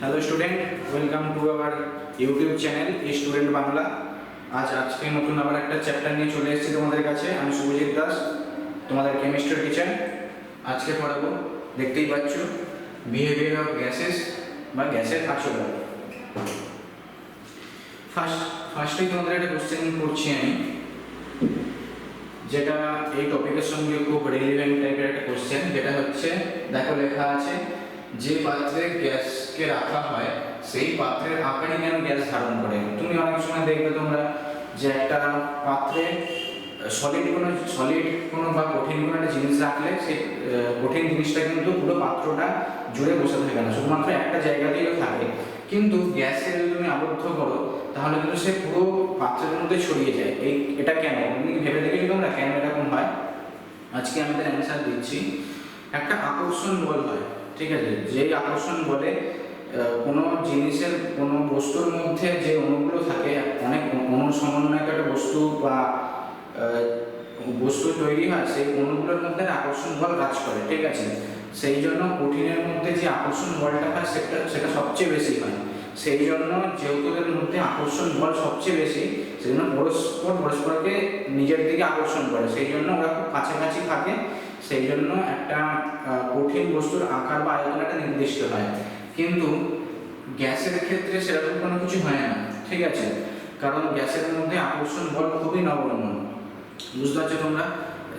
Hello student, welcome to our YouTube channel student Bangla. আজকে নতুন আবার একটা চ্যাপ্টার নিয়ে চলে এসেছি তোমাদের কাছে। আমি শুভজিৎ দাস, তোমাদের কেমিস্ট্রি টিচার। আজকে পড়াবো, দেখতেই পাচ্ছ, বিহেভিয়ার অফ গ্যাসেস বা গ্যাসের আচরণ। ফার্স্টেই তোমাদের একটা কোশ্চেন করছি আমি, যেটা এই টপিকের সঙ্গে খুব রিলেভেন্ট টাইপের একটা কোশ্চেন। যেটা হচ্ছে, দেখো লেখা আছে, যে পাত্রে গ্যাসকে রাখা হয় সেই পাত্রের আকারই যেন গ্যাস ধারণ করে। তুমি অনেক সময় দেখবে তোমরা যে একটা পাত্রে সলিড কোনো বা কঠিন কোনো একটা জিনিস রাখলে সেই কঠিন জিনিসটা কিন্তু পুরো পাত্রটা জুড়ে বসে থাকে না, শুধুমাত্র একটা জায়গাতেই থাকে। কিন্তু গ্যাসকে যদি তুমি আবদ্ধ করো তাহলে কিন্তু সে পুরো পাত্রের মধ্যে ছড়িয়ে যায়। এটা কেন? তুমি ভেবে দেখেছো তোমরা কেন এরকম হয়? আজকে আমি তার অ্যান্সার দিচ্ছি। একটা আকর্ষণ বল হয়, ঠিক আছে? যেই আকর্ষণ বলে কোনো জিনিসের, কোনো বস্তুর মধ্যে যে অণুগুলো থাকে, অনেক অণুর সমন্বয়ে একটা বস্তু বা বস্তু তৈরি হয়, সেই অণুগুলোর মধ্যে আকর্ষণ বল কাজ করে, ঠিক আছে? সেই জন্য কঠিনের মধ্যে যে আকর্ষণ বলটা হয় সেটা সবচেয়ে বেশি হয়। সেই জন্য যেহেতুদের মধ্যে আকর্ষণ বল সবচেয়ে বেশি, সেই জন্য পরস্পরকে নিজের দিকে আকর্ষণ করে। সেই জন্য ওরা খুব কাছাকাছি থাকে। সেই জন্য একটা কঠিন বস্তুর আকার বা আয়তন একটা নির্দিষ্ট হয়। কিন্তু গ্যাসের ক্ষেত্রে সেরকম কোনো কিছু হয় না, ঠিক আছে? কারণ গ্যাসের মধ্যে আকর্ষণ বল খুবই নগণ্য। বুঝতে পারছো তোমরা?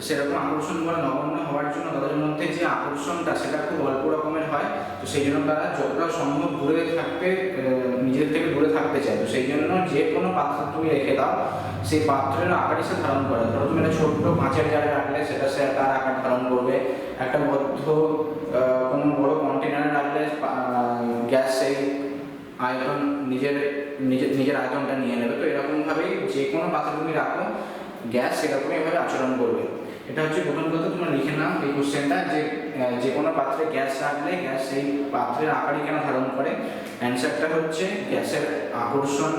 সেরকম আকর্ষণ বল নগণ্য হওয়ার জন্য তাদের মধ্যে যে আকর্ষণটা সেটা খুব অল্প রকমের হয়। তো সেই জন্য তারা যতটা সম্ভব দূরে থাকতে, নিজের থেকে দূরে থাকতে চায়। তো সেই জন্য যে কোনো পাত্র তুমি রেখে দাও, সেই পাত্রের আকারই সে ধারণ করে। ধরো তুমি একটা ছোট্ট কাঁচের জায়গায় রাখলে সেটা সে তার আকার ধারণ করবে। একটা বদ্ধ কোনো বড় কন্টেনারে রাখলে গ্যাস সেই আয়তন নিজের আয়তনটা নিয়ে নেবে। তো এরকমভাবেই যে কোনো পাত্রে তুমি রাখো, গ্যাস সেরকমই এভাবে আচরণ করবে। এটা হচ্ছে প্রথম কথা। তোমরা লিখে নাও এই কোশ্চেনটা, যে কোনো পাত্রে গ্যাস রাখলে গ্যাস সেই পাত্রের আকারই কেন ধারণ করে। অ্যান্সারটা হচ্ছে, গ্যাসের আকর্ষণ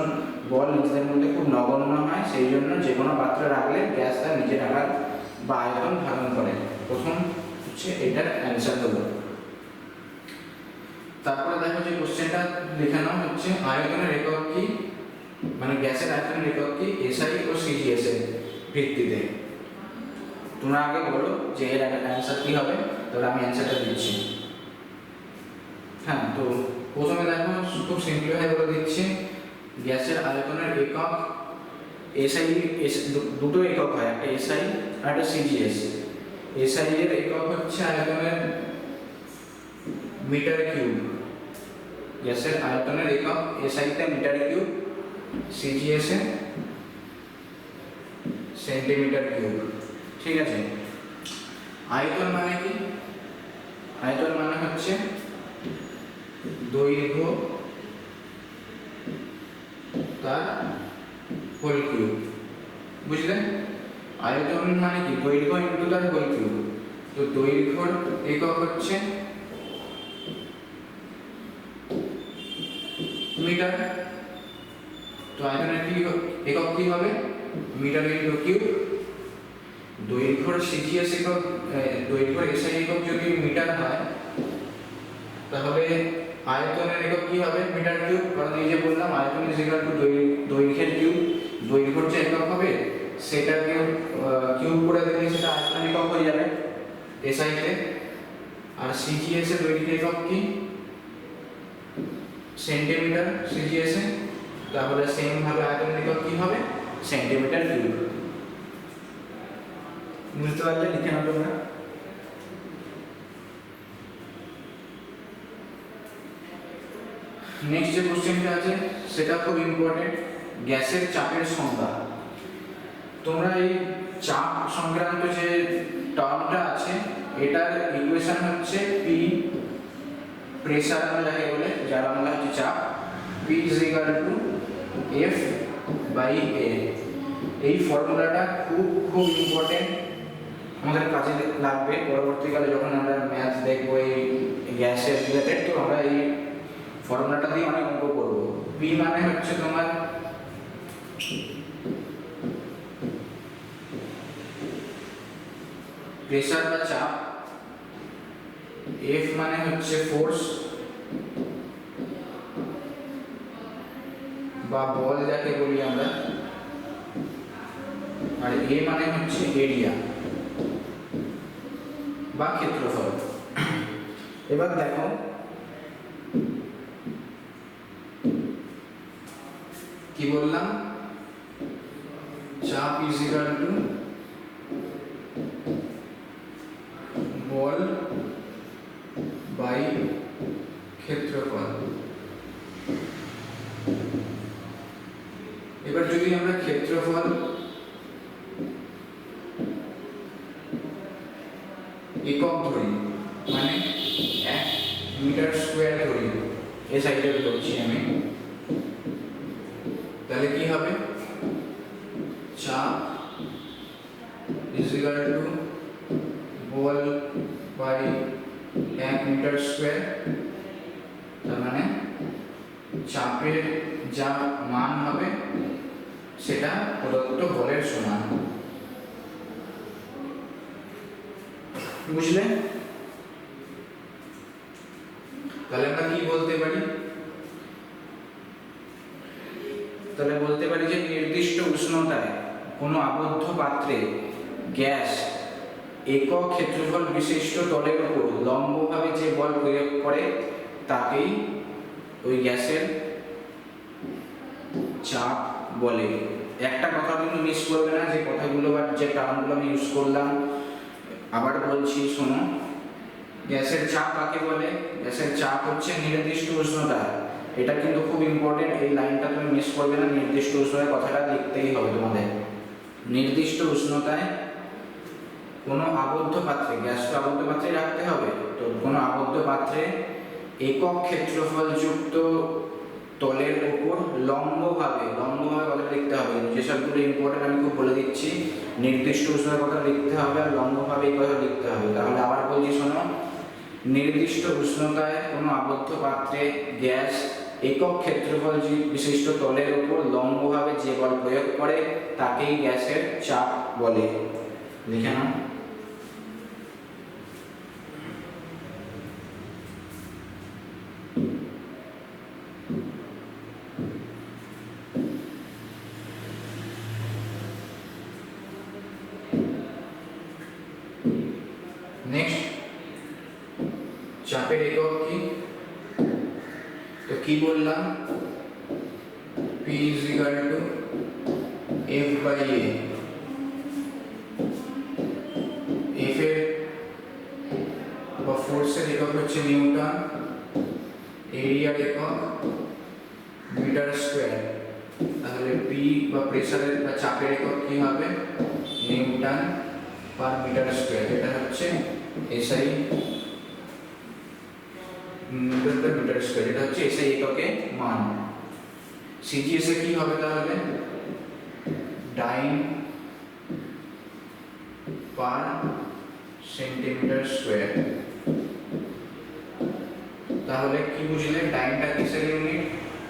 বল নিজেদের মধ্যে খুব নগণ্য হয়, সেই জন্য যে কোনো পাত্রে রাখলে গ্যাস তার নিজের আকার বা আয়তন ধারণ করে। প্রথম হচ্ছে এটার অ্যান্সার হলো। তারপরে দেখো যে কোশ্চেনটা লিখে নাও হচ্ছে, আয়তনের একক কি, মানে গ্যাসের আয়তনের একক কি এসআই ও সিজিএস এর ভিত্তিতে। তোমরা আগে বলো যে এর অ্যান্সার কি হবে, তাহলে আমি অ্যান্সারটা দিচ্ছি। হ্যাঁ, তো প্রথমে দেখো খুব সিম্পলিফাই করে দিচ্ছি। গ্যাসের আয়তনের একক এসআই, দুটো একক হয়, একটা এসআই আর একটা সিজিএস। এসআই এর একক হচ্ছে আয়তনের মিটার কিউব। গ্যাসের আয়তনের একক এসআই তে মিটার কিউব, সিজিএস এ সেন্টিমিটার কিউব, ঠিক আছে? আয়তন মানে কি? আয়তন মানে হচ্ছে দৈর্ঘ্য তার হোল কিউব। বুঝলে? আয়তন মানে কি? দৈর্ঘ্য ইনটু তার হোল কিউব। তো দৈর্ঘ্যর একক হচ্ছে মিটার। তো আয়তনের কি একক কি হবে? Metre into cube. দৈর্ঘ্যর সিজিএস একক, দৈর্ঘ্যর এসআই একক যদি মিটার হয়, তাহলে আয়তনের একক কি হবে? Metre cube. কারণ এই যে বললাম আয়তন ইজ ইকুয়াল টু দৈর্ঘ্যের কিউব। দৈর্ঘ্যর যে একক হবে সেটাকে কিউব করে দিলে সেটা আয়তনের একক হয়ে যাবে এসআই তে। আর সিজিএস এর দৈর্ঘ্যের একক কি? সেন্টিমিটার সিজিএস এ। তাহলে সেম ভাবে আয়তনের একক কি হবে? Centimetre cube. বুঝতে পারলে? লিখে নাও তোমরা। নেক্সট যে কোশ্চেনটা আছে সেটা খুব ইম্পর্টেন্ট, গ্যাসের চাপের সংজ্ঞা। তোমরা এই চাপ সংক্রান্ত যে টার্মটা আছে, এটার ইকুয়েশন হচ্ছে পি, প্রেসার আমরা যাকে বলে, যার বাংলা হচ্ছে চাপ, P is equal to F by A. এই ফর্মুলাটা খুব ইম্পর্টেন্ট, আমাদের কাজে লাগবে পরবর্তীকালে যখন আমরা ম্যাথ দেখবো এই গ্যাসের রিলেটেড। তো আমরা এই ফর্মুলাটা দিয়ে অনেক অঙ্ক করবো। পি মানে হচ্ছে তোমার প্রেসার বা চাপ, এফ মানে হচ্ছে ফোর্স, বা বল যাকে বলি আমরা, আর এ মানে হচ্ছে এরিয়া বা ক্ষেত্রফল। এবার দেখো কি বললাম, চাপ ইজ ইকুয়াল টু বল বাই ক্ষেত্রফল। এবার যদি আমরা ক্ষেত্রফল একক ধরি, মানে 1 মিটার স্কোয়ার ধরি, এই সাইডে করছি আমি, তাহলে কি হবে, চাপ ইজ ইকুয়াল টু বল বাই 1 মিটার স্কোয়ার, তার মানে চাপের যা মান হবে সেটা প্রদত্ত বলের সমান। বুঝলে? তাহলে আমরা কি বলতে পারি, তাহলে বলতে পারি যে নির্দিষ্ট উষ্ণতায় কোনো আবদ্ধ পাত্রে গ্যাস একক ক্ষেত্রফল বিশিষ্ট তলের উপর লম্বভাবে যে বল প্রয়োগ করে তাকেই ওই গ্যাসের চাপ বলে। একটা কথা কিন্তু মিস করবে না, যে কথাগুলো বা যে টার্মগুলো আমি ইউজ করলাম আবার বলছি শোনো। গ্যাসের চাপ কাকে বলে? গ্যাসের চাপ হচ্ছে নির্দিষ্ট উষ্ণতা। এটা কিন্তু খুব ইম্পর্টেন্ট, এই লাইনটা তুমি মিস করবে না। নির্দিষ্ট উষ্ণতায় কথাটা লিখতেই হবে তোমাদের। নির্দিষ্ট উষ্ণতায় কোনো আবদ্ধ পাত্রে, গ্যাসকে আবদ্ধ পাত্রে রাখতে হবে, তো কোনো আবদ্ধ পাত্রে একক ক্ষেত্রফল যুক্ত তলের উপর লম্বভাবে কথাটা লিখতে হবে। যে সবগুলো ইম্পর্টেন্ট আমি খুব বলে দিচ্ছি, নির্দিষ্ট উষ্ণতার কথা লিখতে হবে আর লম্বভাবে এই কথা লিখতে হবে। তাহলে আবার বলছি শোনো, নির্দিষ্ট উষ্ণতায় কোনো আবদ্ধ পাত্রে গ্যাস একক ক্ষেত্রফল বিশিষ্ট তলের উপর লম্বভাবে যে বল প্রয়োগ করে তাকেই গ্যাসের চাপ বলে। লিখে নাও। নেক্সট, চাপের একক কি? তো কি বললাম, P is equal to F by A। F এর বা ফোর্সের একক হচ্ছে নিউটন, এরিয়ার একক মিটার স্কোয়ার। তাহলে P বা প্রেসারের বা চাপের একক কি হবে, নিউটন পার মিটার স্কোয়ার। এটা হচ্ছে SI newton per metre square, এটা হচ্ছে SI এককে মান। CGS এ কি হবে তাহলে, ডাইন পার সেন্টিমিটার স্কোয়ার। তাহলে কি বুঝলে, ডাইনটা কিসের ইউনিট?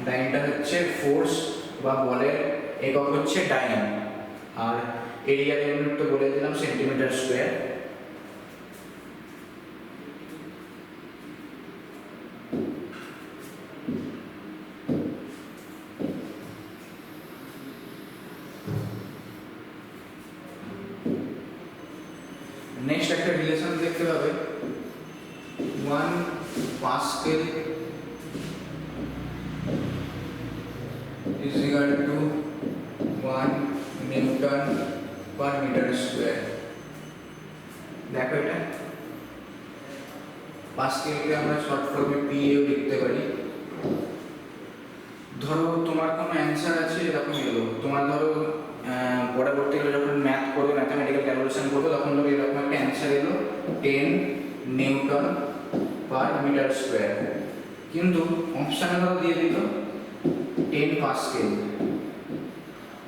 ডাইনটা হচ্ছে ফোর্স বা বলের একক হচ্ছে ডাইন, আর এরিয়ার ইউনিট তো বলে দিলাম সেন্টিমিটার স্কোয়ার। নেক্সট একটা রিলেশন দেখতে পাবে, 1 pascal is equal to 1 newton per metre square. দেখো এটা পাস্কেলকে আমরা শর্ট ফর্মে PA লিখতে পারি। ধরো তোমার কোনো অ্যান্সার আছে এরকম এলো, তোমার ধরো পরবর্তীকালে যখন ম্যাথ করবে, ম্যাথমেটিক্যাল ক্যালকুলেশন করবে, তখন ধরো এরকম একটা অ্যান্সার এলো 10 নিউটন পার মিটার স্কোয়ার, কিন্তু অপশানে ধরো দিয়ে দিল 10 পাস্কেল।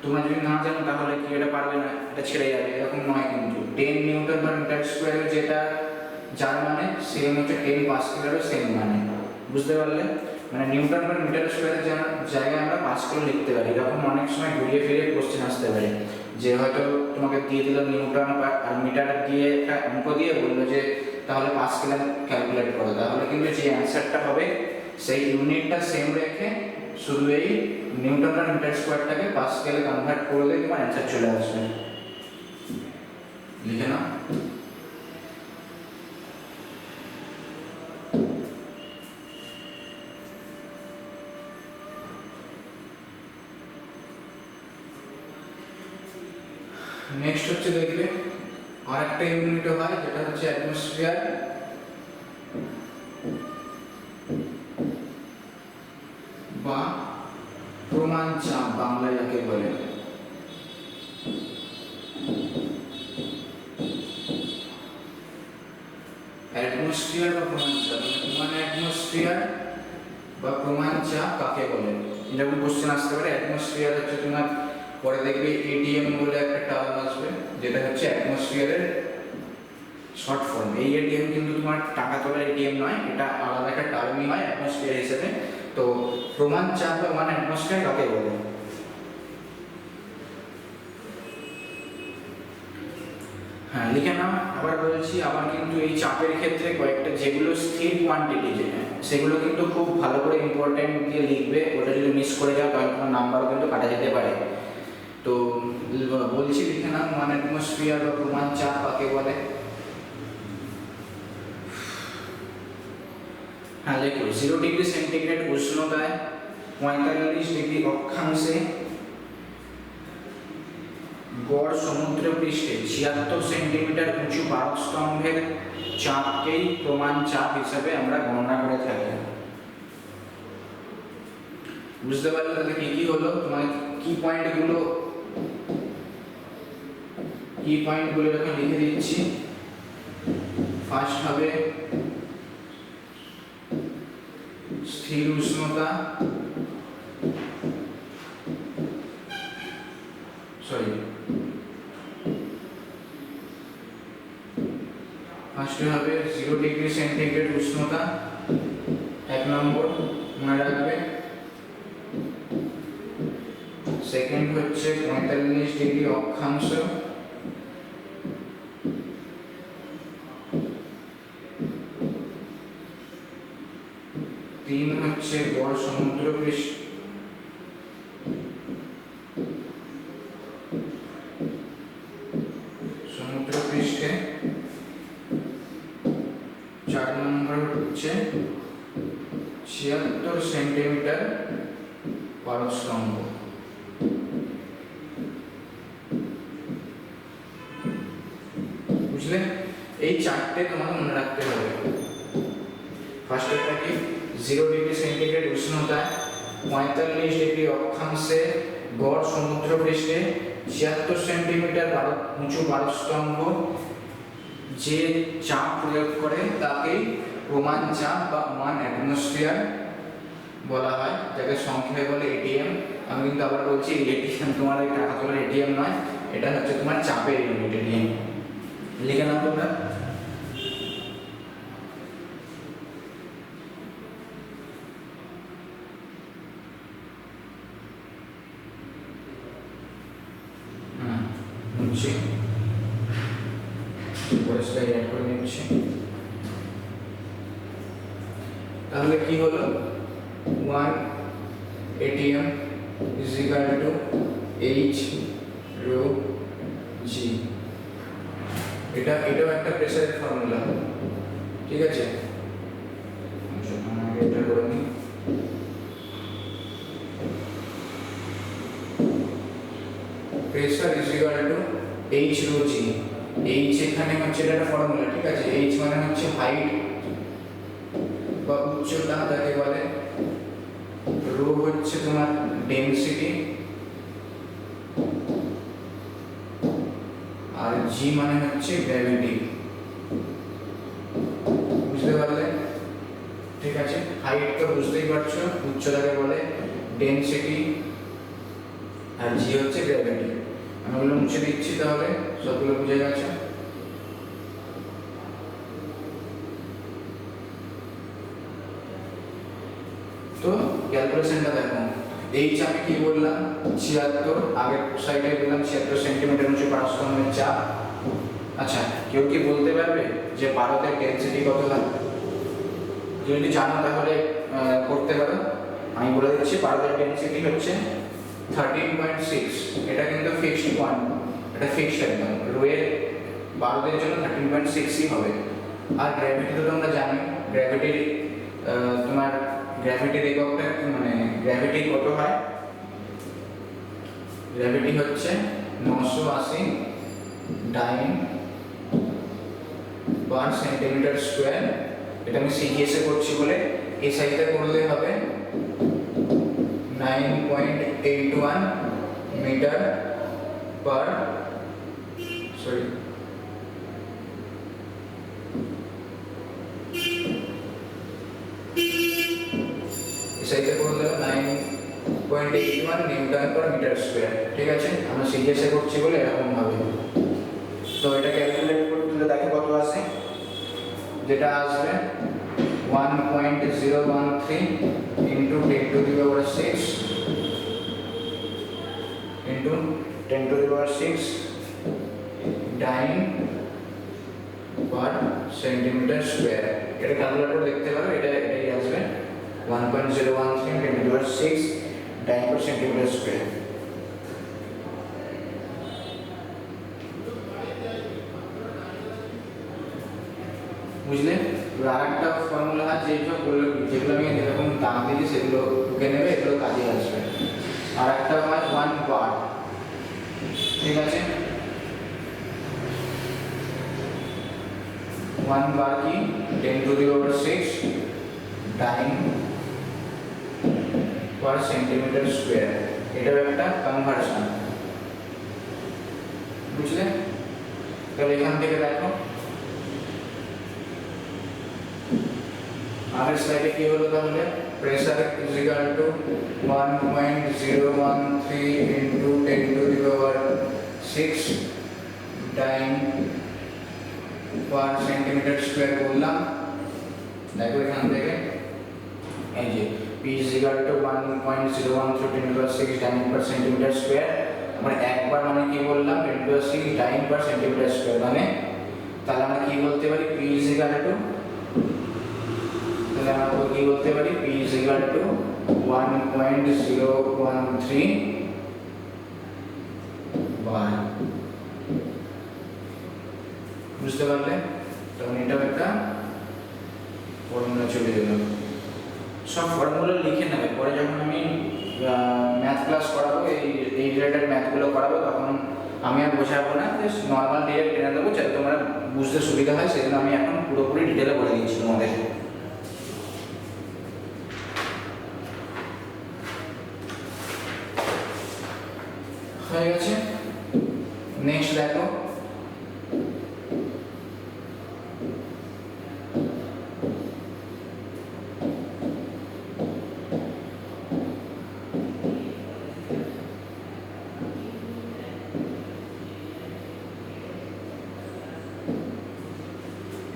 তোমরা যদি না জানো তাহলে কি এটা পারবে না, এটা ছেড়ে যাবে, এরকম নয়। কিন্তু 10 নিউটন পার মিটার স্কোয়ারের যেটা যার মানে সেম হচ্ছে 10 পাস্কেলেরও সেম মানে। বুঝতে পারলে? মানে নিউটন পার মিটার স্কোয়ারের জায়গায় আমরা পাস্কেল লিখতে পারি। এরকম অনেক সময় ঘুরিয়ে ফিরিয়ে কোশ্চেন আসতে পারে, যে হয়তো তোমাকে দিয়ে দিল নিউটন আর মিটার দিয়ে একটা অঙ্ক দিয়ে বললো যে তাহলে পাস্কেল ক্যালকুলেট করো, তাহলে কিন্তু যে অ্যান্সারটা হবে সেই ইউনিটটা সেম রেখে শুধু এই নিউটন আর মিটার স্কোয়ারটাকে পাস্কেলে কনভার্ট করলে তোমার অ্যান্সার চলে আসবে। লিখে নাও। নেক্সট হচ্ছে দেখবে আর একটা ইউনিটও হয় যেটা হচ্ছে অ্যাটমসফিয়ার বা প্রমাণ চাপ বাংলায় যাকে বলে। অ্যাটমসফিয়ার বা প্রমাণ চাপ মানে অ্যাটমসফিয়ার বা প্রমাণ চাপ কাকে বলে, যেমন কোশ্চেন আসতে পারে অ্যাটমসফিয়ার হচ্ছে তোমার, পরে দেখবে এটিএম বলে একটা টার্ম আসবে যেটা হচ্ছে অ্যাটমসফিয়ারের শর্ট ফর্ম। এই এটিএম কিন্তু তোমার টাকা তোলার এটিএম নয়, এটা আলাদা একটা টার্মই হয় অ্যাটমসফিয়ার হিসেবে। তো প্রমাণ চাপ বা মানে অ্যাটমসফিয়ার কাকে বলে? হ্যাঁ লিখে নাও। আবার বলছি, আবার কিন্তু এই চাপের ক্ষেত্রে কয়েকটা যেগুলো স্থির কোয়ান্টিটি সেগুলো কিন্তু খুব ভালো করে ইম্পর্টেন্ট দিয়ে লিখবে, ওটা যদি মিস করে যাও তাহলে তোমার নাম্বারও কিন্তু কাটা যেতে পারে। তো বলছি লিখে নাও, মানে অ্যাটমসফিয়ার বা প্রমাণ চাপ কাকে বলে? হ্যাঁ দেখো, 0 ডিগ্রি সেন্টিগ্রেড উষ্ণতায় 45 ডিগ্রি অক্ষাংশে গড় সমুদ্র পৃষ্ঠে 76 সেন্টিমিটার উঁচু পারস্তম্ভের চাপকেই প্রমাণ চাপ হিসেবে আমরা গণনা করে থাকি। বুঝতে পারলে তাহলে কি কি হলো, তোমার কি পয়েন্টগুলো যখন লিখে দিচ্ছি, ফার্স্ট হবে স্থির উষ্ণতা, ফার্স্টে হবে 0 ডিগ্রি সেন্টিগ্রেড উষ্ণতা, 1 নম্বর মনে রাখবে। সেকেন্ড হচ্ছে 45 ডিগ্রি অক্ষাংশ, তিন হচ্ছে গড় সমুদ্র পৃষ্ঠে, 4 নম্বর হচ্ছে 76 সেন্টিমিটার পারস্তম্ভ। বুঝলে? এই চারটে তোমাকে মনে রাখতে হবে। ফার্স্ট একটা কি, 0 ডিগ্রি সেন্টিগ্রেড উষ্ণতায় 45 ডিগ্রি অক্ষাংশে গড় সমুদ্র পৃষ্ঠে 76 সেন্টিমিটার উঁচু পারস্তম্ভ যে চাপ প্রয়োগ করে তাকে প্রমাণ চাপ বা মান অ্যাটমসফিয়ার বলা হয়, যাকে সংক্ষেপে বলে এটিএম। আমি কিন্তু আবার বলছি এটিএম তোমার এই টাকা তোলার এটিএম নয়, এটা হচ্ছে তোমার চাপের ইউনিট এটিএম। লিখে নাও তোমরা। তাহলে কি হলো, 1 ATM is equal to H rho G। এটাও একটা প্রেসারের ফর্মুলা, ঠিক আছে? এটা করে নিই। Pressure is equal to H rho G। H এখানে হচ্ছে এটা ফর্মুলা, ঠিক আছে? H মানে হচ্ছে হাইট বা উচ্চতা যাকে বলে, রো হচ্ছে তোমার ডেনসিটি, আর জি মানে হচ্ছে গ্র্যাভিটি। বুঝতে পারলে? ঠিক আছে, হাইট তো বুঝতেই পারছো, উচ্চতাকে বলে ডেনসিটি, আর জি হচ্ছে গ্র্যাভিটি। আমি ওগুলো মুছে দিচ্ছি, তাহলে সবগুলো বুঝে গেছে। তো ক্যালকুলেশনটা দেখো, এইচ আমি কি বললাম 76, আগের সাইডে বললাম 76 সেন্টিমিটার উঁচু পারস্তম্ভের চাপ। আচ্ছা, কেউ কি বলতে পারবে যে ভারতের ডেনসিটি কত হয়? যদি জানো তাহলে করতে পারো, আমি বলে দিচ্ছি পারদের ডেনসিটি হচ্ছে 13.6, এটা কিন্তু ফিক্সড পয়েন্ট, এটা ফিক্সড একদম, রোয়ের বারুদের জন্য 13.6ই হবে। আর গ্র্যাভিটি তো তোমরা জানো, গ্র্যাভিটির তোমার গ্র্যাভিটির এককটা মানে গ্র্যাভিটি কত হয়, গ্র্যাভিটি হচ্ছে 980 ডাইন পার সেন্টিমিটার স্কোয়ার। এটা আমি সিজিএস এ করছি বলে এসআই তে করলে হবে 9.81 মিটার পার সরি এসআইতে করলে 9.81 নিউটন পার মিটার স্কয়ার। ঠিক আছে, আমরা সিজিএস এ করছি বলে এরকম হবে। তো এটা ক্যালকুলেট করতে দেখো কত আসে, যেটা আসবে 1.013 into 10 to the power 6 into 10 to the power 6 dyne per centimetre square. এটা ক্যালকুলেট করে দেখতে পারো, এটাই আসবে 1.013 10 to the power 6 dyne per centimetre square. বুঝলে? আর একটা ফর্মুলা আছে যেগুলো আমি যেরকম দাম দিয়েছি সেগুলো ঢুকে নেবে, এগুলো কাজে আসবে। আর একটা হয় 1 বার, ঠিক আছে? 1 বার কি 10 to the power 6 dyne per centimetre square. এটাও একটা কনভার্সন, বুঝলে? তাহলে এখান থেকে দেখো আগের স্লাইডে কি হলো, তাহলে pressure is equal to 1.013 into 10 to the power 6 dyne per centimetre square বললাম। দেখো এখান থেকে এই যে p is equal to 1.013 10 to the power 6 dyne per centimetre square. আমরা একবার মানে কি বললাম 10 to the power 6 dyne per centimetre square, মানে তাহলে আমরা কি বলতে পারি p is equal to, তাহলে আমরা কি বলতে পারি p is equal to 1.013 বার। বুঝতে পারলে? তখন এটাও একটা ফর্মুলা চলে গেল। সব ফর্মুলা লিখে নেবে, পরে যখন আমি ম্যাথ ক্লাস করাবো, এই রিলেটেড ম্যাথগুলো করাবো, তখন আমি আর বোঝাবো না, জাস্ট নর্মাল ডিরেক্ট টেনে দেবো যাতে তোমরা বুঝতে সুবিধা হয়। সেজন্য আমি এখন পুরোপুরি ডিটেলে বলে দিচ্ছি তোমাদের। হয়ে গেছে? নেক্সট দেখো,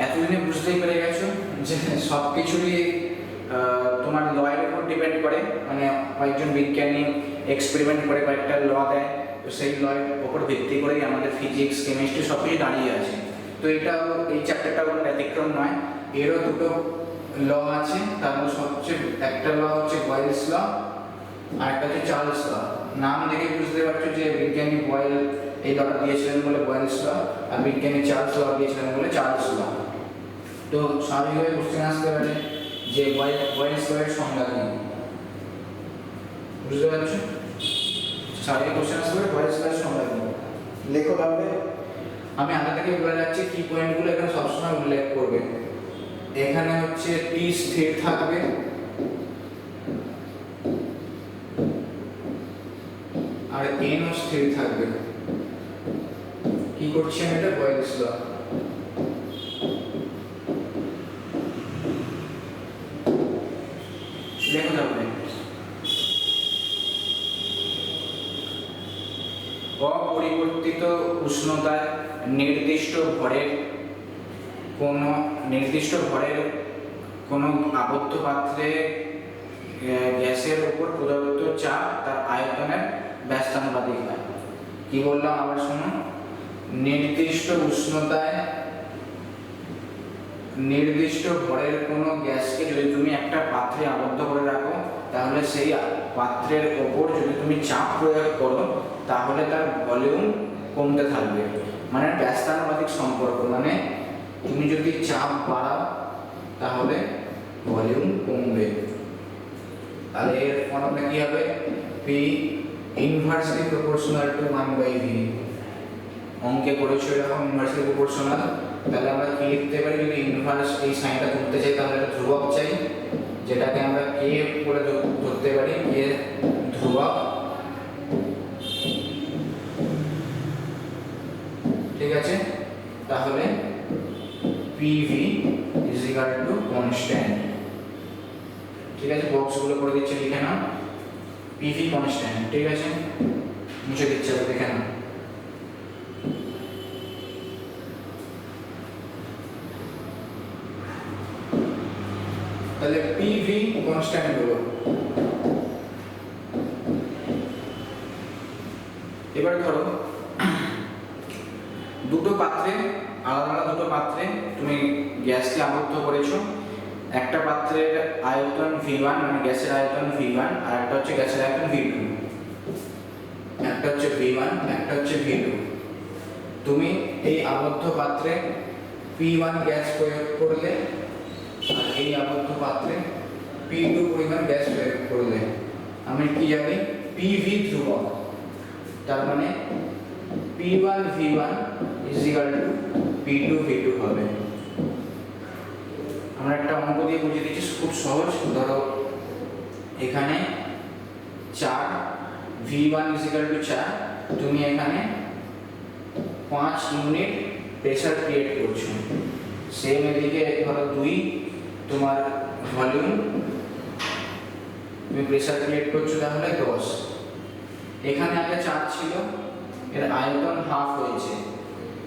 এতদিনে বুঝতেই পেরে গেছো যে সব কিছুরই তোমার লয়ের উপর ডিপেন্ড করে, মানে কয়েকজন বিজ্ঞানী এক্সপেরিমেন্ট করে কয়েকটা ল দেয়, তো সেই লয়ের উপর ভিত্তি করেই আমাদের ফিজিক্স কেমিস্ট্রি সব কিছু দাঁড়িয়ে আছে। তো এটা এই চ্যাপ্টারটা কোনো ব্যতিক্রম নয়, এরও দুটো ল আছে। তার মধ্যে সবচেয়ে একটা ল হচ্ছে বয়েলস ল, আর একটা হচ্ছে চার্লস ল। নাম দেখে বুঝতে পারছো যে বিজ্ঞানী বয়েল এই লটা দিয়েছিলেন বলে বয়েলস ল, আর বিজ্ঞানী চার্লস ল দিয়েছিলেন বলে চার্লস ল। তো স্বাভাবিকভাবে কোশ্চেন আসতে পারে যে বয়েলস ল এর সংজ্ঞা কি, বুঝতে পারছো? স্বাভাবিক কোশ্চেন আসতে পারে বয়েলস ল এর সংজ্ঞা কি, লেখো তাহলে। আমি আগে থেকে বলে যাচ্ছি কি পয়েন্টগুলো এখানে সবসময় উল্লেখ করবে। এখানে হচ্ছে টি স্থির থাকবে, আর এন ও স্থির থাকবে। কি করছি আমি, এটা বয়েলস ল। লেখো তাহলে, অপরিবর্তিত উষ্ণতায় নির্দিষ্ট ভরের কোনো আবদ্ধ পাত্রে গ্যাসের উপর প্রদত্ত চাপ তার আয়তনের ব্যস্তানুপাতিক হয়। কি বললাম আবার শোনো, নির্দিষ্ট উষ্ণতায় নির্দিষ্ট ভরের কোনো গ্যাসকে যদি তুমি একটা পাত্রে আবদ্ধ করে রাখো, তাহলে তাহলে সেই পাত্রের ওপর যদি তুমি চাপ প্রয়োগ করো তাহলে তার ভলিউম কমতে থাকবে। মানে ব্যস্তানুপাতিক সম্পর্ক, মানে তুমি যদি চাপ বাড়াও তাহলে ভলিউম কমবে। তাহলে এর ফর্মুলা কি হবে? P inversely proportional to 1/v। অঙ্কে করেছো এরকম ইনভার্সলি প্রপোর্শনাল। তাহলে আমরা কি লিখতে পারি? যদি ইনভার্স এই সাইনটা তুলতে চাই তাহলে একটা ধ্রুবক চাই, যেটাকে আমরা k বলে ধরতে পারি, k ধ্রুবক। ঠিক আছে, তাহলে PV is equal to constant। ঠিক আছে, বক্সগুলো করে দিচ্ছি, লিখে নাও। PV constant, ঠিক আছে, মুছে দিচ্ছি, দেখে নাও। তাহলে PV কনস্ট্যান্ট হলো। এবার ধরো দুটো পাত্রে, আলাদা আলাদা দুটো পাত্রে তুমি গ্যাসকে আবদ্ধ করেছো। একটা পাত্রের আয়তন V1, মানে গ্যাসের আয়তন V1, আর একটা হচ্ছে গ্যাসের আয়তন V2। একটা হচ্ছে V1, একটা হচ্ছে V2। তুমি এই আবদ্ধ পাত্রে P1 গ্যাস প্রয়োগ করলে আর এই আবদ্ধ পাত্রে P2 পরিমাণ গ্যাস প্রয়োগ করলে আমি কি জানি? PV ধ্রুবক। তার মানে P1 V1 is equal to P2 V2 হবে। আমরা একটা অঙ্ক দিয়ে বুঝিয়ে দিচ্ছি, খুব সহজ। ধরো এখানে 4, V1 is equal to 4, তুমি এখানে 5 ইউনিট প্রেসার ক্রিয়েট করছো। সেম এদিকে ধরো 2 তোমার ভলিউম, তুমি প্রেসার ক্রিয়েট করছো, তাহলে 10। এখানে আগে 4 ছিল, এর আয়তন হাফ হয়েছে,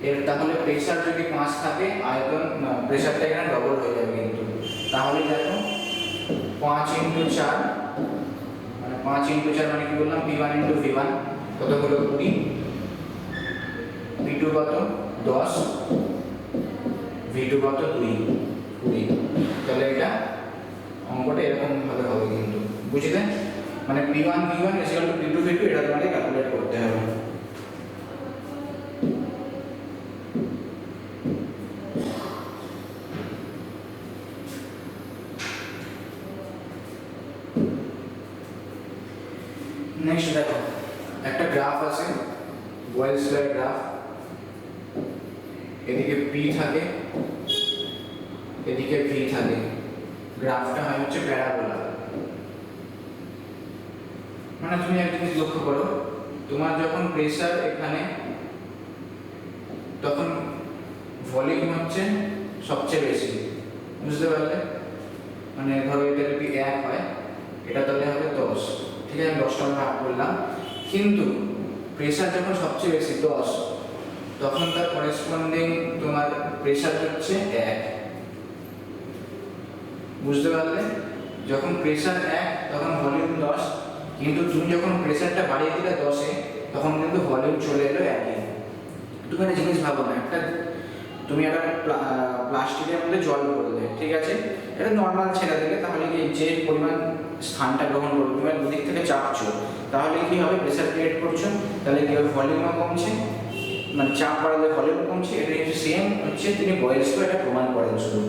এর তাহলে প্রেসার যদি 5 থাকে, আয়তন প্রেসারটা এখানে ডবল হয়ে যাবে কিন্তু। তাহলে দেখো 5 × 4, মানে 5 × 4 মানে কি বললাম? P1 × V1 কত হলো? 20। V2 কত? 10। V2 কত? 20। তাহলে এটা অঙ্কটা এরকম ভাবে হবে কিন্তু, বুঝলে? মানে P1 V1 is equal to P2 V2, এটা তোমাকে ক্যালকুলেট করতে হবে। নেক্সট দেখো, একটা গ্রাফ আছে, বয়েলস ল গ্রাফ। এদিকে P থাকে, এদিকে V থাকে। গ্রাফটা হয় হচ্ছে প্যারাবোলা। মানে তুমি একটা জিনিস লক্ষ্য করো, তোমার যখন প্রেসার এখানে, তখন ভলিউম হচ্ছে সবচেয়ে বেশি, বুঝতে পারলে? মানে ধরো এটা যদি 1 হয়, এটা তাহলে হবে 10। ঠিক আছে, 10টা ভাগ করলাম। কিন্তু প্রেসার যখন সবচেয়ে বেশি 10, তখন তার করেসপন্ডিং তোমার প্রেসার হচ্ছে 1। বুঝতে পারলে? যখন প্রেসার 1 তখন ভলিউম 10, কিন্তু তুমি যখন প্রেসারটা বাড়িয়ে দিলে 10-এ, তখন কিন্তু ভলিউম চলে এলো 1-এ। তুমি একটা জিনিস ভাবো না, তুমি একটা প্লাস্টিকের মধ্যে জল ভরলে, ঠিক আছে, এটা নর্মাল ছেড়ে দিলে, তাহলে কি যে পরিমাণ স্থানটা গ্রহণ করবে, তুমি দুদিক থেকে চাপছো, তাহলে কি হবে? প্রেসার ক্রিয়েট করছো, তাহলে কি হবে? ভলিউমও কমছে, মানে চাপ বাড়ালে ভলিউম কমছে। এটা হচ্ছে সেম হচ্ছে, তিনি বয়েলস ল এটা প্রমাণ করেন শুধু।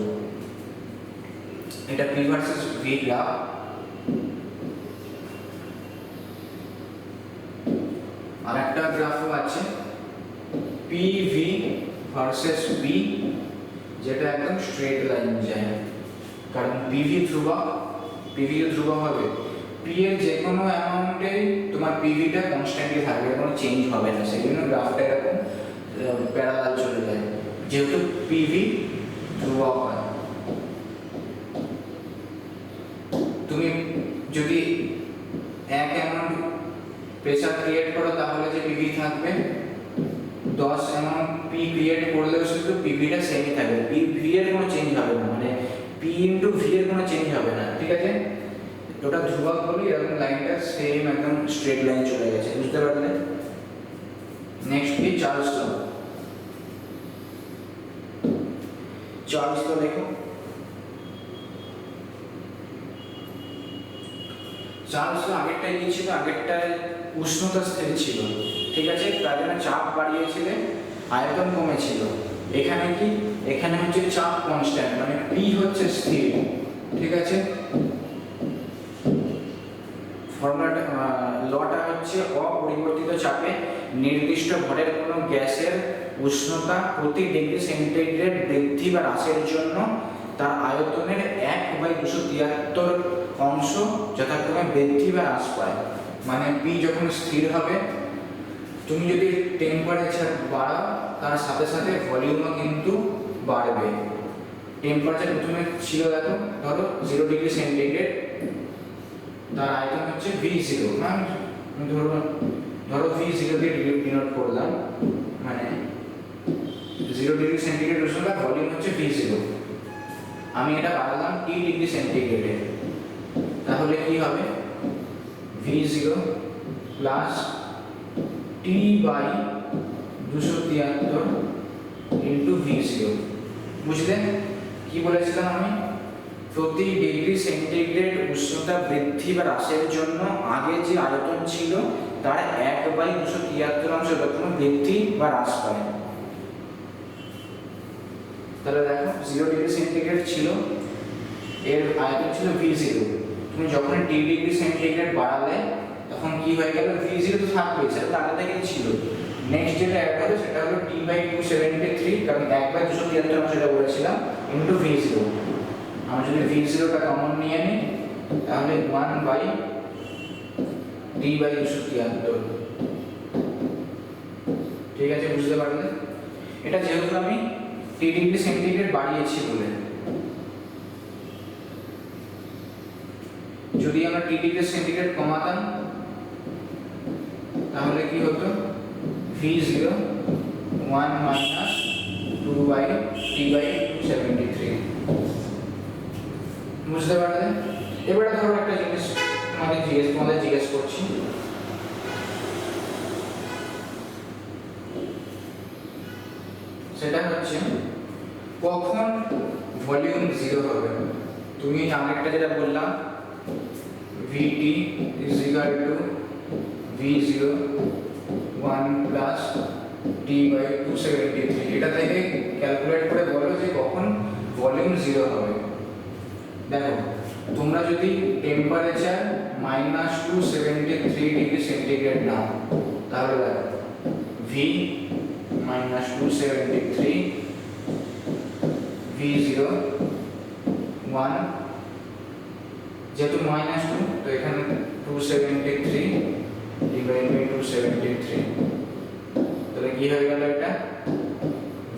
এটা P ভার্সেস V গ্রাফ। আর একটা গ্রাফও আছে PV ভার্সেস V, যেটা একদম স্ট্রেট লাইন যায়, কারণ PV ধ্রুবক, PV ধ্রুবক হবে। P এর যে কোনো অ্যামাউন্টে তোমার PV টা কনস্ট্যান্টলি থাকবে, কোনো চেঞ্জ হবে না, সেই জন্য গ্রাফটা এরকম প্যারালাল চলে যায়, যেহেতু PV ধ্রুবক হয়। তুমি যদি 1 অ্যামাউন্ট প্রেসার ক্রিয়েট করো, তাহলে যে PV থাকবে, 10 অ্যামাউন্ট P ক্রিয়েট করলেও শুধু PV টা সেমই থাকবে, PV এর কোনো চেঞ্জ হবে না, মানে P × V এর কোনো চেঞ্জ হবে না। ঠিক আছে, ওটা ধ্রুবক বলি, এরকম লাইনটা সেম একদম স্ট্রেট লাইন চলে গেছে, বুঝতে পারলে? নেক্সট কি? চার্লস ল। চার্জ আগেরটাই কি ছিল, আগেরটায় উষ্ণতা স্থির ছিল, ঠিক আছে, তার জন্য চাপ বাড়িয়েছিলে, আয়তন কমেছিল। এখানে কি, এখানে হচ্ছে চাপ কনস্ট্যান্ট, মানে পি হচ্ছে স্থির, ঠিক আছে। ফর্মুলাটা লটা হচ্ছে অপরিবর্তিত চাপে নির্দিষ্ট ভরের কোনো গ্যাসের উষ্ণতা প্রতি ডিগ্রি সেন্টিগ্রেড বৃদ্ধি বা হ্রাসের জন্য তার আয়তনের 1/273 অংশ যথাক্রমে বৃদ্ধি বা হ্রাস পায়। মানে পি যখন স্থির হবে, তুমি যদি টেম্পারেচার বাড়াও তার সাথে সাথে ভলিউমও কিন্তু বাড়বে। টেম্পারেচার প্রথমে ছিল দেখো, ধরো 0 ডিগ্রি সেন্টিগ্রেড, তার আয়তন হচ্ছে V0, মানে ধরো V0 দিয়ে ডিনোট করলাম, মানে 0 ডিগ্রি সেন্টিগ্রেড উষ্ণতা, ভলিউম হচ্ছে V0। আমি এটা বাড়ালাম T ডিগ্রি সেন্টিগ্রেডে, তাহলে কি হবে, V0 plus T/273 into V0। বুঝলেন কি বলেছিলাম আমি? প্রতি ডিগ্রি সেন্টিগ্রেড উষ্ণতা বৃদ্ধি বা হ্রাসের জন্য আগে যে আয়তন ছিল তার 1/273 অংশ যথাক্রমে বৃদ্ধি বা হ্রাস পায়। তাহলে দেখো 0 ডিগ্রি সেন্টিগ্রেড ছিল, এর আয়তন ছিল V0, তুমি যখন T ডিগ্রি সেন্টিগ্রেড বাড়ালে তখন কি হয়ে গেল, V0 তো থাকবেই, সেটা আগে থেকেই ছিল। নেক্সট যেটা অ্যাড হবে সেটা হলো T/273, কারণ 1/273 অংশ যেটা বলেছিলাম, ইন্টু V0। আমি যদি V0 টা কমন নিয়ে নিই তাহলে 1/T/273, ঠিক আছে, বুঝতে পারলে? এটা যেহেতু আমি T ডিগ্রি সেন্টিগ্রেড বাড়িয়েছি বলে, যদি আমরা T ডিগ্রি সেন্টিগ্রেড কমাতাম তাহলে কি হতো, V0 1 minus 2/T/273। বুঝতে পারলে? এবারে ধরো একটা জিনিস তোমাদের জিজ্ঞেস করছি, সেটা হচ্ছে কখন ভলিউম 0 হবে। তুমি আগেরটা যেটা বললাম VT is equal to V0 1 plus T/273, এটা থেকে ক্যালকুলেট করে বলো যে কখন ভলিউম 0 হবে। দেখো তোমরা যদি টেম্পারেচার -273 ডিগ্রি সেন্টিগ্রেড নাও তাহলে দেখো V -273 V0 1, যেহেতু -2 তো এখানে 273 ডিভাইড বাই 273, তাহলে কি হয়ে গেল, এটা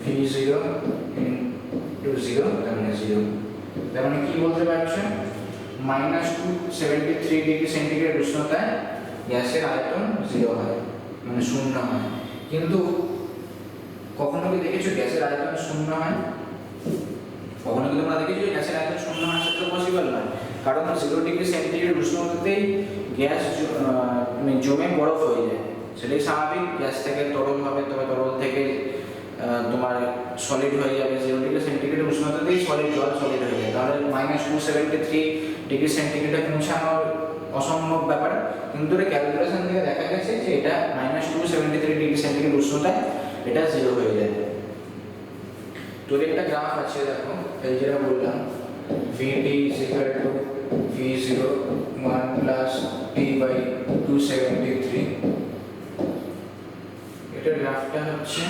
V0 into 0, তার মানে 0। তার মানে কি বলতে পারছো, -273 ডিগ্রি সেন্টিগ্রেড উষ্ণতায় গ্যাসের আয়তন 0 হয়, মানে 0 হয়। কিন্তু কখনো কি দেখেছো গ্যাসের আয়তন 0 হয়? কখনো কি তোমরা দেখেছো গ্যাসের আয়তন 0 হয়? সেটা পসিবল নয়, কারণ 0 ডিগ্রি সেন্টিগ্রেড উষ্ণতাতেই গ্যাস জমে বরফ হয়ে যায়, সেটাই স্বাভাবিক। গ্যাস থেকে তরল হবে, তবে তরল থেকে তোমার সলিড হয়ে যাবে। 0 ডিগ্রি সেন্টিগ্রেড উষ্ণতাতেই সলিড জল সলিড হয়ে যায়, তাহলে -273 ডিগ্রি সেন্টিগ্রেডে পৌঁছানো অসম্ভব ব্যাপার। কিন্তু এটা ক্যালকুলেশন থেকে দেখা গেছে যে এটা -273 ডিগ্রি সেন্টিগ্রেড উষ্ণতায় এটা 0 হয়ে যায়। তো একটা গ্রাফ আছে, দেখো এই যেটা বললাম VT is equal to V0 1 plus T/273, এটা গ্রাফটা হচ্ছে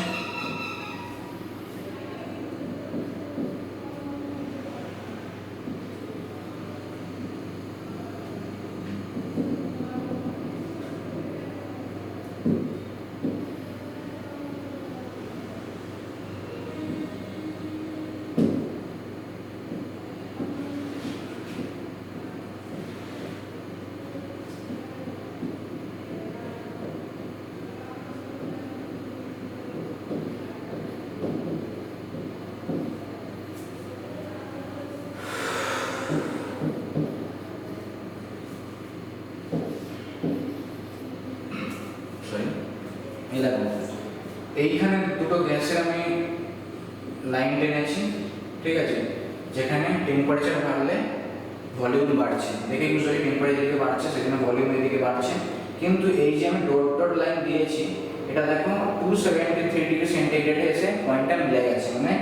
এইখানে দুটো গ্যাসের আমি লাইন টেনেছি, ঠিক আছে, যেখানে টেম্পারেচার বাড়লে ভলিউম বাড়ছে, দেখে বুঝতে পারি টেম্পারেচার দিকে বাড়ছে, সেখানে ভলিউম এদিকে বাড়ছে। কিন্তু এই যে আমি ডট ডট লাইন দিয়েছি, এটা দেখো 273 ডিগ্রি সেন্টিগ্রেডে এসে পয়েন্টটা মিলে গেছে, মানে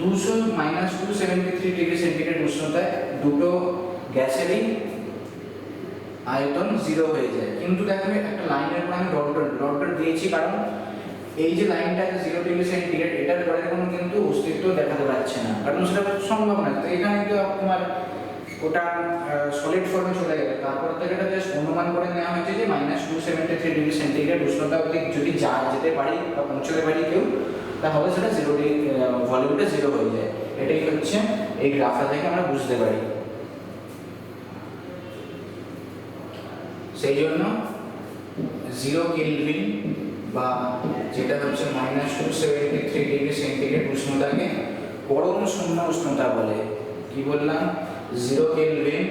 273 ডিগ্রি সেন্টিগ্রেড উষ্ণতায় দুটো গ্যাসেরই আয়তন 0 হয়ে যায়। কিন্তু দেখো একটা লাইনের পর আমি ডট ডট দিয়েছি, কারণ এই যে লাইনটা 0 ডিগ্রি সেন্টিগ্রেড, এটার পরে কোনো কিন্তু অস্তিত্ব দেখাতে পারছে না, কারণ সেটা সম্ভব নয়। তো এখানে তো তোমার ওটা সলিড ফর্মে চলে গেলে, তারপর থেকে এটা জাস্ট অনুমান করে নেওয়া হয়েছে যে -273 ডিগ্রি সেন্টিগ্রেড উষ্ণতা অবধি যদি যেতে পারি বা পৌঁছতে পারি কেউ, তাহলে সেটা 0 ডিগ্রি ভলিউমটা 0 হয়ে যায়। এটাই হচ্ছে এই গ্রাফটা থেকে আমরা বুঝতে পারি। সেই জন্য 0 কেলভিন বা যেটা হচ্ছে -273 ডিগ্রি সেন্টিগ্রেড উষ্ণতাকে পরম শূন্য উষ্ণতা বলে। কি বললাম? 0 কেলভিন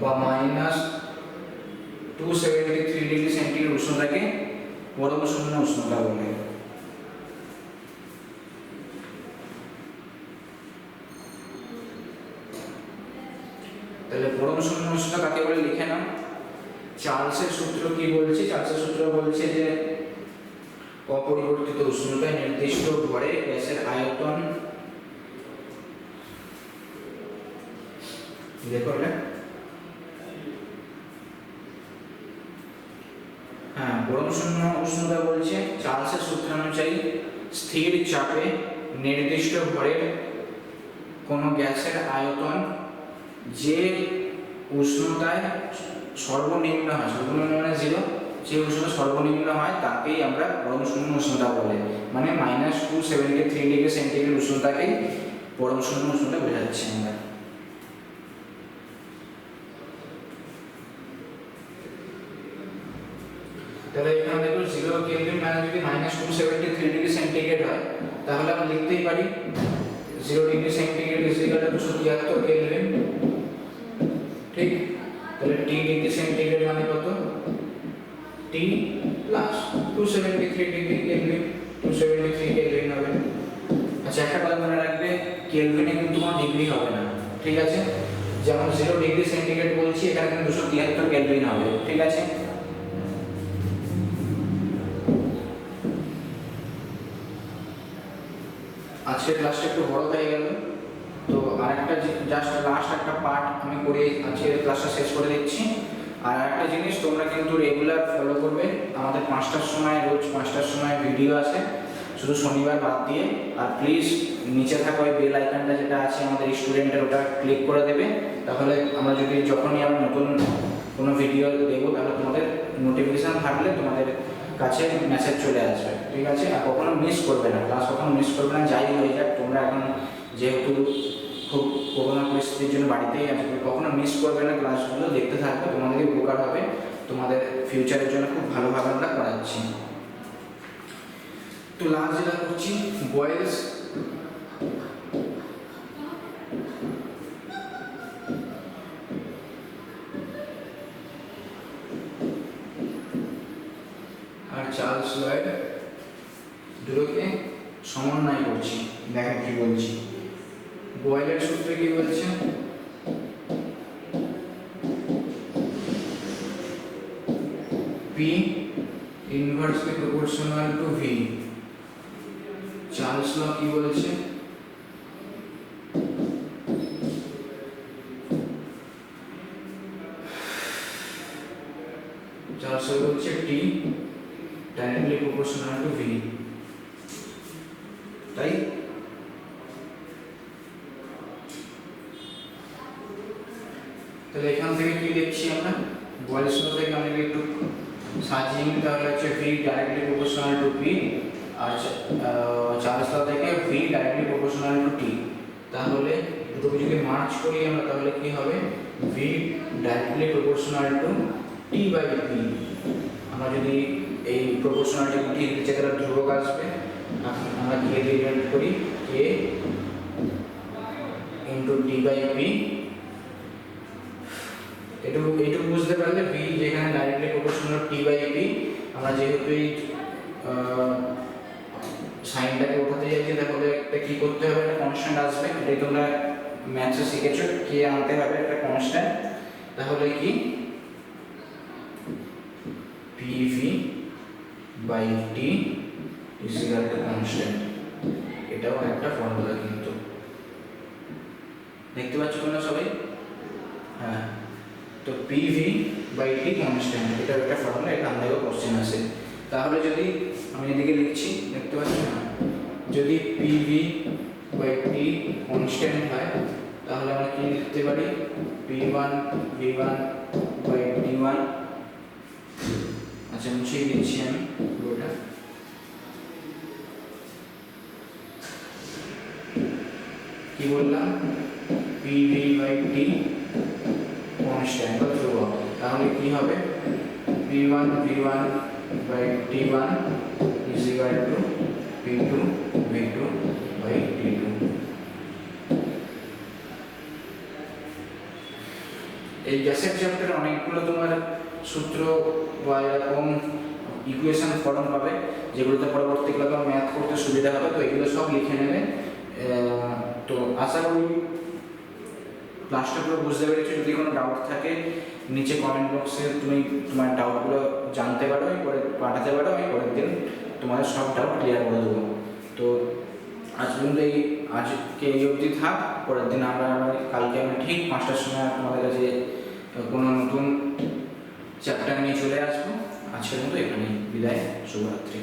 বা -273 ডিগ্রি সেন্টিগ্রেড উষ্ণতাকে পরম শূন্য উষ্ণতা বলে। তাহলে পরম শূন্য উষ্ণতা কাকে বলে লিখে নাও। চার্লসের সূত্র কি বলছে? চার্লসের সূত্র বলছে যে অপরিবর্তিত উষ্ণতায় নির্দিষ্ট ভরে গ্যাসের আয়তন, দেখো এটা, হ্যাঁ পরম শূন্য উষ্ণতা বলছে চার্লসের সূত্র অনুযায়ী স্থির চাপে নির্দিষ্ট ভরের কোন গ্যাসের আয়তন যে উষ্ণতায় সর্বনিম্ন হয়, সর্বনিম্ন মানে 0, যে উষ্ণতা সর্বনিম্ন হয় তাকেই আমরা পরম শূন্য উষ্ণতা বলে। মানে -273 ডিগ্রি সেন্টিগ্রেড উষ্ণতাকেই পরম শূন্য উষ্ণতা বোঝাচ্ছি আমরা। তাহলে এখানে দেখো 0 কেলভিন মানে যদি -273 ডিগ্রি সেন্টিগ্রেড হয়, তাহলে আমরা লিখতেই পারি 0 ডিগ্রি সেন্টিগ্রেড = 273 কেলভিন। ঠিক, তাহলে T ডিগ্রি সেন্টিগ্রেড মানে কত? T plus 273 degree kelvin, 273 kelvin হবে। আচ্ছা, একটা কথা মনে রাখবে, কেলভিনে কিন্তু কোনো ডিগ্রি হবে না, ঠিক আছে? যেমন 0 ডিগ্রি সেন্টিগ্রেড বলছি, এখানে কিন্তু 273 কেলভিন হবে, ঠিক আছে? আজকের ক্লাসটা একটু বড় হয়ে গেল, তো আরেকটা জাস্ট লাস্ট একটা পার্ট আমি করে আজকের ক্লাসটা শেষ করে দিচ্ছি। আর একটা জিনিস, তোমরা কিন্তু রেগুলার ফলো করবে, আমাদের 5টার সময়, রোজ 5টার সময় ভিডিও আছে, শুধু শনিবার বাদ দিয়ে। আর প্লিজ নিচে থাকা ওই বেল আইকনটা যেটা আছে আমাদের স্টুডেন্টের, ওটা ক্লিক করে দেবে, তাহলে আমরা যদি যখনই আমরা নতুন কোনো ভিডিও দেবো, তাহলে তোমাদের নোটিফিকেশান থাকলে তোমাদের কাছে মেসেজ চলে আসবে, ঠিক আছে? আর কখনো মিস করবে না, ক্লাস কখনো মিস করবে না, যাই হয়ে যাক। তোমরা এখন যেহেতু খুব করোনা পরিস্থিতির জন্য বাড়িতেই আছে, কখনো মিস করবে না, ক্লাসগুলো দেখতে থাকবে, তোমাদেরই উপকার হবে, তোমাদের ফিউচারের জন্য খুব ভালোভাবে আমরা করাচ্ছি। তো লাস্ট যেটা করছি, বয়েলস আর চার্লস লয়েড দুটোকে সমন্বয় করছি। দেখো কি বলছি, বয়েলের সূত্রে কি বলছে? P inversely proportional to V। Charles law কি বলছে? চার্লস ল বলছে T directly proportional to V, তাই? তাহলে এখান থেকে কি দেখছি আমরা? বয়েলস ল থেকে আমরা একটু সাজিয়ে নিই, তাহলে হচ্ছে V directly proportional to P, আর চার্লস ল থেকে V directly proportional to T। তাহলে দুটোকে যদি মার্চ করি আমরা, তাহলে কি হবে? V directly proportional to T by P। আমরা যদি এই প্রপোর্শনালটি উঠিয়ে দিতে চাই, তাহলে ধ্রুবক আসবে, আমরা K দিয়ে ডিভাইড করি, K into T by P। এইটুকু বুঝতে পারলে V যেখানে directly proportional T by P, আমরা যেহেতু এই সাইনটাকে উঠাতে যাচ্ছি, তাহলে একটা কি করতে হবে, একটা কনস্ট্যান্ট আসবে, এটাই তোমরা ম্যাথসে শিখেছো কে আনতে হবে একটা কনস্ট্যান্ট, তাহলে কি PV by T is equal to constant, এটাও একটা ফর্মুলা কিন্তু দেখতে পাচ্ছ তোমরা সবাই। হ্যাঁ, তো পিভি বাই টি কনস্ট্যান্ট এটাও একটা ফর্মুলা, এখান থেকেও কোশ্চেন আসে। তাহলে যদি আমি এদিকে লিখছি, দেখতে পাচ্ছি না, যদি পিভি বাই টি কনস্ট্যান্ট হয় তাহলে আমরা কি লিখতে পারি, p1 v1 বাই t1। আচ্ছা মুছে দিচ্ছি আমি পুরোটা। কি বললাম, pv বাই t কনস্ট্যান্ট বা ধ্রুবক, তাহলে কি হবে p1 v1 by t1 is equal to p2 v2 by t2। এই গ্যাসের চ্যাপ্টারে অনেকগুলো তোমার সূত্র বা এরকম ইকুয়েশন ফর্ম পাবে, যেগুলোতে পরবর্তীকালে তোমার ম্যাথ করতে সুবিধা হবে, তো এগুলো সব লিখে নেবে। তো আশা করি ক্লাসটা পুরো বুঝতে পেরেছো। যদি কোনো ডাউট থাকে নিচে কমেন্ট বক্সে তুমি তোমার ডাউটগুলো জানতে পারো, পরে পাঠাতে পারো, আমি পরের দিন তোমাদের সব ডাউট ক্লিয়ার করে দেবো। তো আজ পর্যন্ত আজকে এই অবধি থাক, পরের দিন কালকে আমি ঠিক 5টার সময় তোমাদের কাছে কোনো নতুন চ্যাপ্টার নিয়ে চলে আসবো। আজকের মতো এখানেই বিদায়, শুভরাত্রি।